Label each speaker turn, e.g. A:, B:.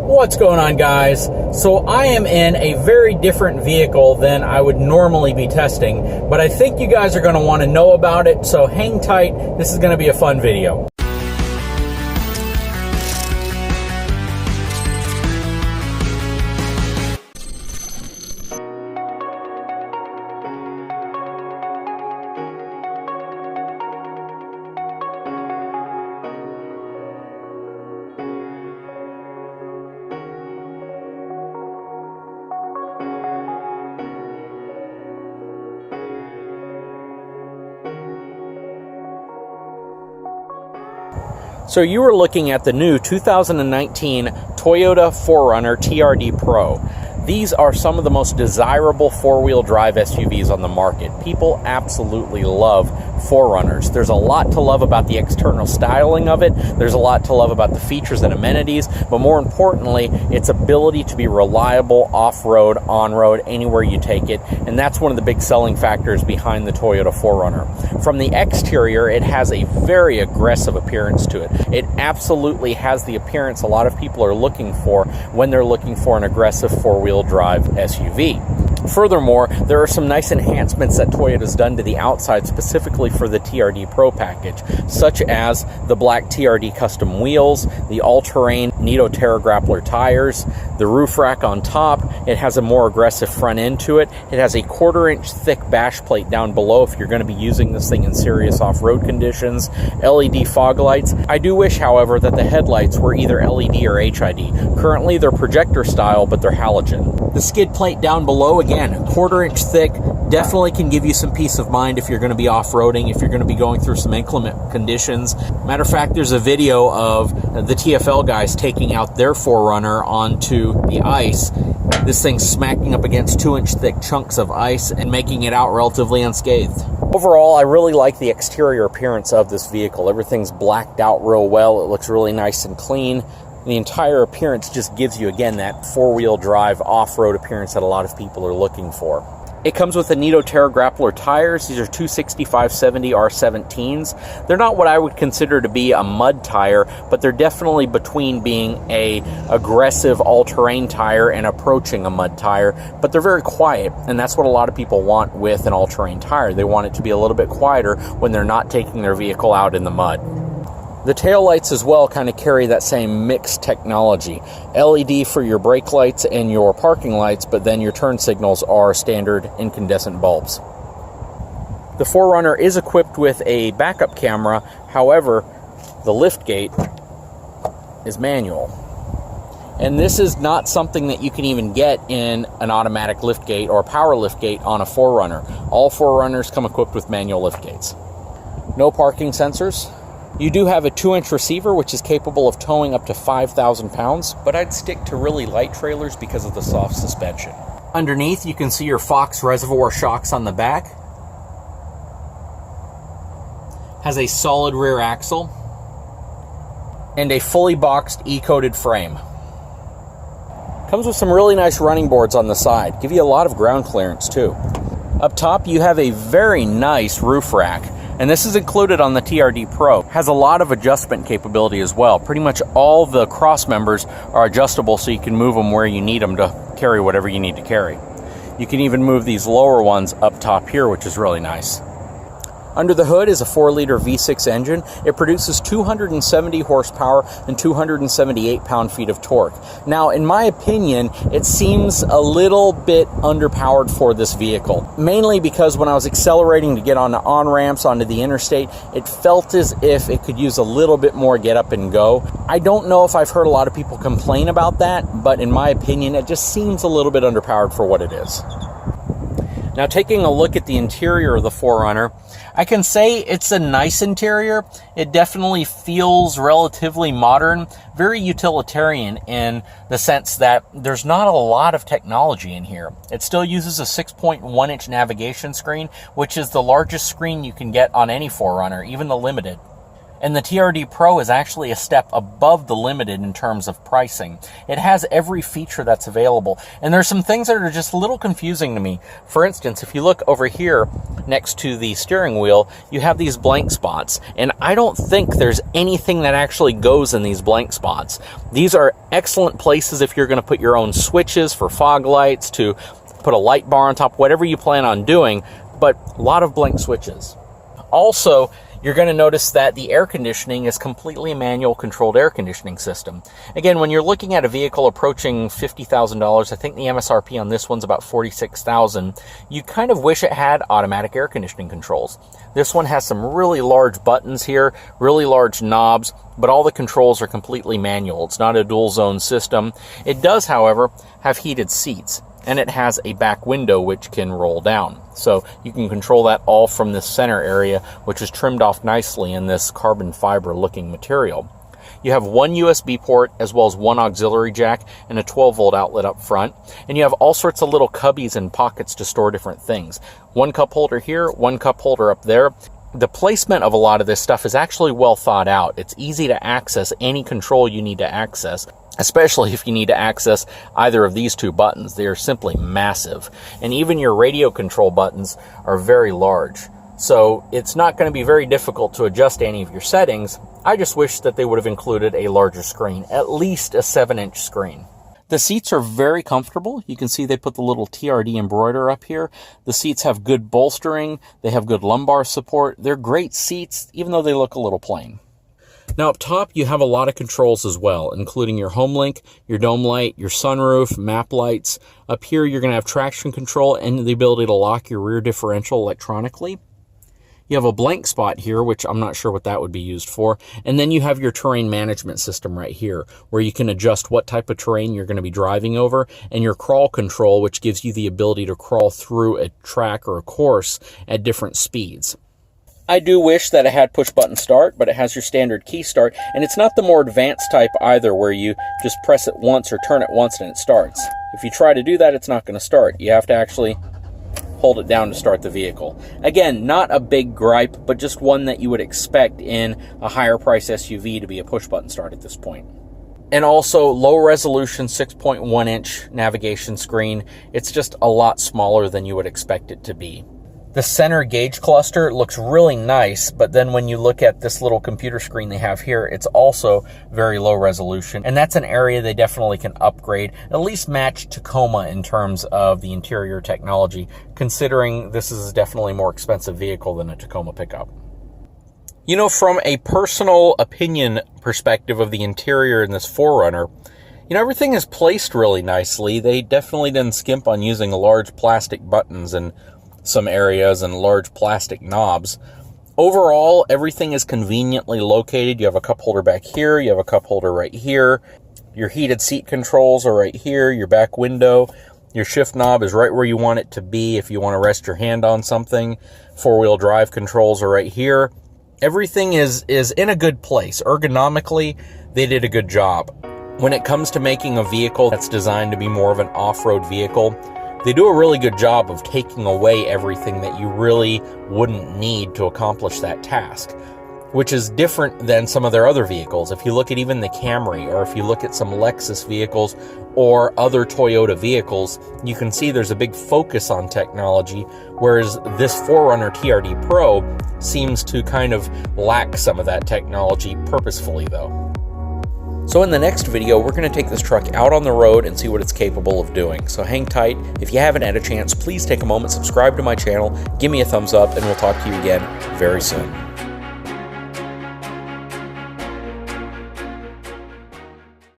A: What's going on, guys? So I am in a very different vehicle than I would normally be testing, but I think you guys are going to want to know about it, so hang tight. This is going to be a fun video. So you are looking at the new 2019 Toyota 4Runner TRD Pro. These are some of the most desirable four-wheel drive SUVs on the market. People absolutely love 4Runners. There's a lot to love about the external styling of it. There's a lot to love about the features and amenities, but more importantly, its ability to be reliable off-road, on-road, anywhere you take it, and that's one of the big selling factors behind the Toyota 4Runner. From the exterior, it has a very aggressive appearance to it. It absolutely has the appearance a lot of people are looking for when they're looking for an aggressive four-wheel drive SUV. Furthermore, there are some nice enhancements that Toyota's done to the outside specifically for the TRD Pro package, such as the black TRD custom wheels, the all-terrain Nitto Terra Grappler tires, the roof rack on top. It has a more aggressive front end to it. It has a 1/4-inch thick bash plate down below if you're going to be using this thing in serious off-road conditions, LED fog lights. I do wish, however, that the headlights were either LED or HID. Currently, they're projector style, but they're halogen. The skid plate down below, again, 1/4-inch thick, definitely can give you some peace of mind if you're going to be off-roading, if you're going to be going through some inclement conditions. Matter of fact, there's a video of the TFL guys taking out their 4Runner onto the ice. This thing smacking up against 2-inch thick chunks of ice and making it out relatively unscathed. Overall, I really like the exterior appearance of this vehicle. Everything's blacked out real well. It looks really nice and clean. The entire appearance just gives you, again, that four-wheel drive off-road appearance that a lot of people are looking for. It comes with the Nitto Terra Grappler tires. These are 265/70 R17s. They're not what I would consider to be a mud tire, but they're definitely between being a aggressive all-terrain tire and approaching a mud tire, but they're very quiet, and that's what a lot of people want with an all-terrain tire. They want it to be a little bit quieter when they're not taking their vehicle out in the mud. The taillights as well kind of carry that same mixed technology. LED for your brake lights and your parking lights, but then your turn signals are standard incandescent bulbs. The 4Runner is equipped with a backup camera. However, the liftgate is manual. And this is not something that you can even get in an automatic liftgate or power liftgate on a 4Runner. All 4Runners come equipped with manual liftgates. No parking sensors. You do have a 2-inch receiver, which is capable of towing up to 5,000 pounds, but I'd stick to really light trailers because of the soft suspension. Underneath, you can see your Fox reservoir shocks on the back. Has a solid rear axle and a fully boxed E-coated frame. Comes with some really nice running boards on the side. Give you a lot of ground clearance too. Up top, you have a very nice roof rack. And this is included on the TRD Pro. Has a lot of adjustment capability as well. Pretty much all the cross members are adjustable, so you can move them where you need them to carry whatever you need to carry. You can even move these lower ones up top here, which is really nice. Under the hood is a 4-liter V6 engine. It produces 270 horsepower and 278 pound-feet of torque. Now, in my opinion, it seems a little bit underpowered for this vehicle, mainly because when I was accelerating to get on the on-ramps onto the interstate, it felt as if it could use a little bit more get up and go. I don't know if I've heard a lot of people complain about that, but in my opinion, it just seems a little bit underpowered for what it is. Now, taking a look at the interior of the 4Runner, I can say it's a nice interior. It definitely feels relatively modern, very utilitarian in the sense that there's not a lot of technology in here. It still uses a 6.1-inch navigation screen, which is the largest screen you can get on any 4Runner, even the Limited. And the TRD Pro is actually a step above the Limited in terms of pricing. It has every feature that's available. And there's some things that are just a little confusing to me. For instance, if you look over here next to the steering wheel, you have these blank spots. And I don't think there's anything that actually goes in these blank spots. These are excellent places if you're going to put your own switches for fog lights, to put a light bar on top, whatever you plan on doing, but a lot of blank switches. Also, you're going to notice that the air conditioning is completely manual controlled air conditioning system. Again, when you're looking at a vehicle approaching $50,000, I think the MSRP on this one's about $46,000, you kind of wish it had automatic air conditioning controls. This one has some really large buttons here, really large knobs, but all the controls are completely manual. It's not a dual zone system. It does, however, have heated seats, and it has a back window which can roll down. So you can control that all from this center area, which is trimmed off nicely in this carbon fiber looking material. You have one USB port as well as one auxiliary jack and a 12-volt outlet up front. And you have all sorts of little cubbies and pockets to store different things. One cup holder here, one cup holder up there. The placement of a lot of this stuff is actually well thought out. It's easy to access any control you need to access, especially if you need to access either of these two buttons. They are simply massive. And even your radio control buttons are very large. So it's not going to be very difficult to adjust any of your settings. I just wish that they would have included a larger screen, at least a 7-inch screen. The seats are very comfortable. You can see they put the little TRD embroider up here. The seats have good bolstering. They have good lumbar support. They're great seats, even though they look a little plain. Now up top, you have a lot of controls as well, including your home link, your dome light, your sunroof, map lights. Up here, you're going to have traction control and the ability to lock your rear differential electronically. You have a blank spot here, which I'm not sure what that would be used for. And then you have your terrain management system right here, where you can adjust what type of terrain you're going to be driving over, and your crawl control, which gives you the ability to crawl through a track or a course at different speeds. I do wish that it had push button start, but it has your standard key start, and it's not the more advanced type either, where you just press it once or turn it once and it starts. If you try to do that, it's not going to start. You have to actually hold it down to start the vehicle. Again, not a big gripe, but just one that you would expect in a higher price SUV to be a push button start at this point. And also low resolution 6.1-inch navigation screen. It's just a lot smaller than you would expect it to be. The center gauge cluster looks really nice, but then when you look at this little computer screen they have here, it's also very low resolution. And that's an area they definitely can upgrade, at least match Tacoma in terms of the interior technology, considering this is definitely a more expensive vehicle than a Tacoma pickup. You know, from a personal opinion perspective of the interior in this 4Runner, you know, everything is placed really nicely. They definitely didn't skimp on using large plastic buttons in some areas and large plastic knobs. Overall, everything is conveniently located. You have a cup holder back here, you have a cup holder right here, your heated seat controls are right here, your back window, your shift knob is right where you want it to be if you want to rest your hand on something. Four-wheel drive controls are right here. Everything is in a good place. Ergonomically, they did a good job. When it comes to making a vehicle that's designed to be more of an off-road vehicle, they do a really good job of taking away everything that you really wouldn't need to accomplish that task, which is different than some of their other vehicles. If you look at even the Camry, or if you look at some Lexus vehicles or other Toyota vehicles, you can see there's a big focus on technology, whereas this 4Runner TRD Pro seems to kind of lack some of that technology purposefully though. So in the next video, we're going to take this truck out on the road and see what it's capable of doing. So hang tight. If you haven't had a chance, please take a moment, subscribe to my channel, give me a thumbs up, and we'll talk to you again very soon.